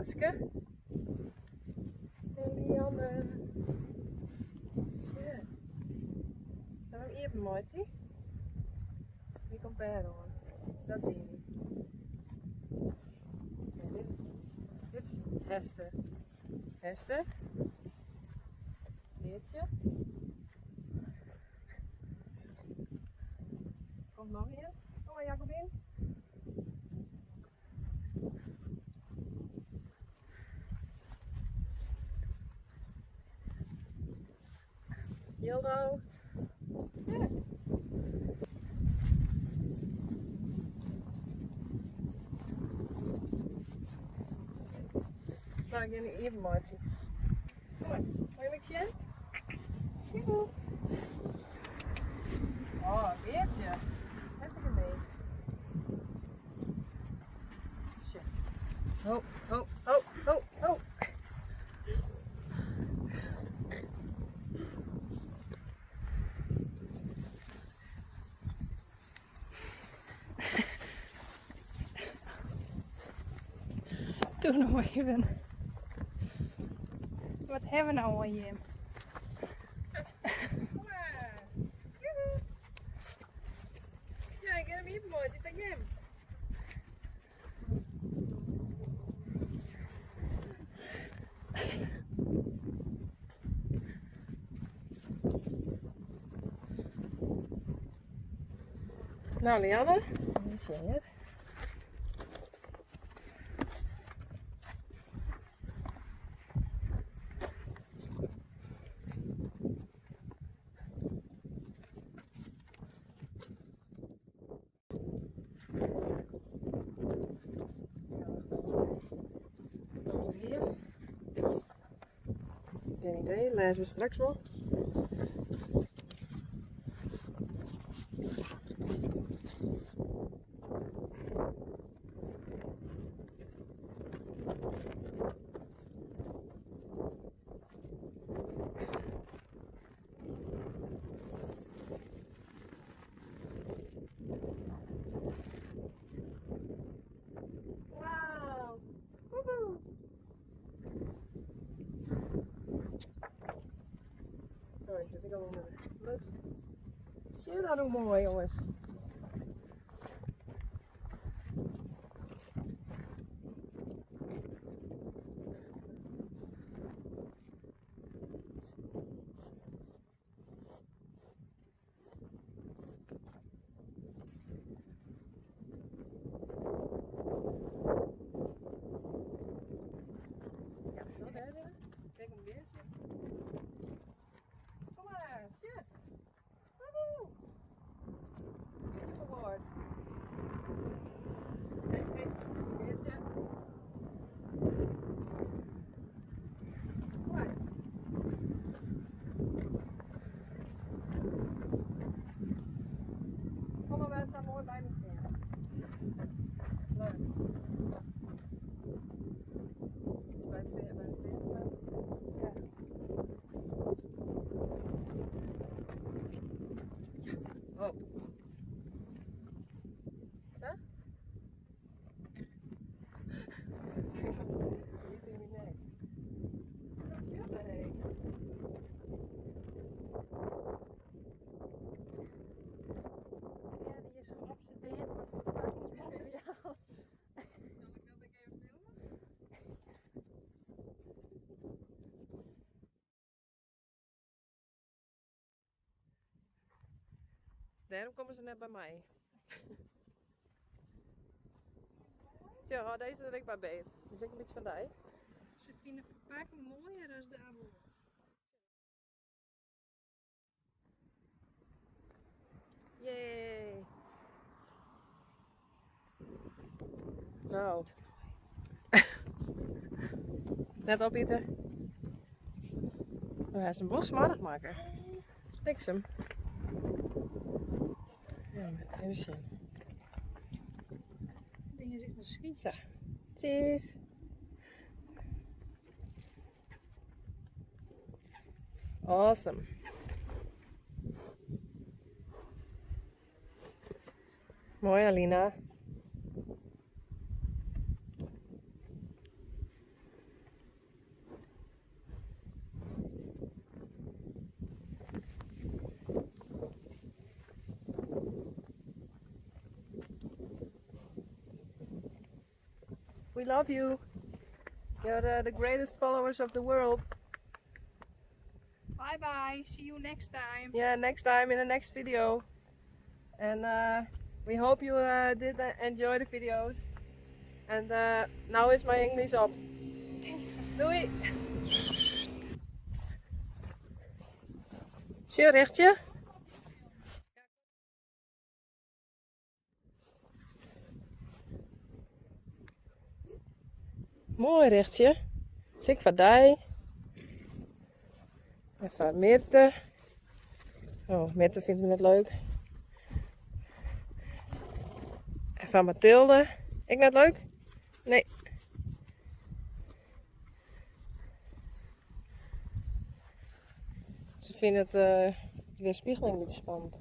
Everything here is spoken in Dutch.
Aske. En Lianne. Shit. Zijn we hem even mooi? Wie komt daar aan? Dus dat zie je niet. Ja, dit is Hester. Hester. Leertje. Komt nog een. Kom maar Jacobin. Hildo. Ja. Nou, ik ga nu even mooi zien. Kom maar. Wil je me zien? Joehoe. Oh, Beertje. Even mee. Shit. Oh, oh, oh, oh, oh. Doe nog even. Wat hebben we nou aan je? Kom maar. Joehoe. Ja, ik heb hem even mooi. Ik ben hem. Nou, Lianne. Wie zie je? Hier. Geen idee, lezen we straks wel. Wauw! Woehoe! Oh, ik zit ik al onder de clubs. Zie je dat hoe mooi, jongens? Ja, dat hè? Kijk een beetje. Kom maar, shit. Woehoe! Beautiful word. Hey, hey, beetje. Kom maar. Kom maar, wij staan mooi bij me staan. Leuk. Bij het weer, bij het weer. Ja. Oh. Zo? Niet in je nek. Wat is jullie? Ja, die is geobsedeerd met verpakkingsmateriaal. Zal ik dat ook even filmen? Daarom komen ze net bij mij. Zo, deze dat ik bij beet. Dus ik een beetje van die. Ze vinden verpakking mooier dan de aanbod. Yay! Nou. Net op, Pieter. Oh, hij is een bosmarig maken. Bliksem. Ja, even zien. Dingen zitten sweet. Zo. Cheese. Awesome. Mooi, Alina. love you. You're the greatest followers of the world. Bye bye. See you next time. Yeah, next time in the next video. And we hope you did enjoy the videos. And now is my English up. Doei! Zo, rechtje. Mooi rechtje. Zik van die. En van Mirte. Oh, Mirte vindt me net leuk. En van Mathilde. Ik net leuk? Nee. Ze vinden het weerspiegeling niet spannend.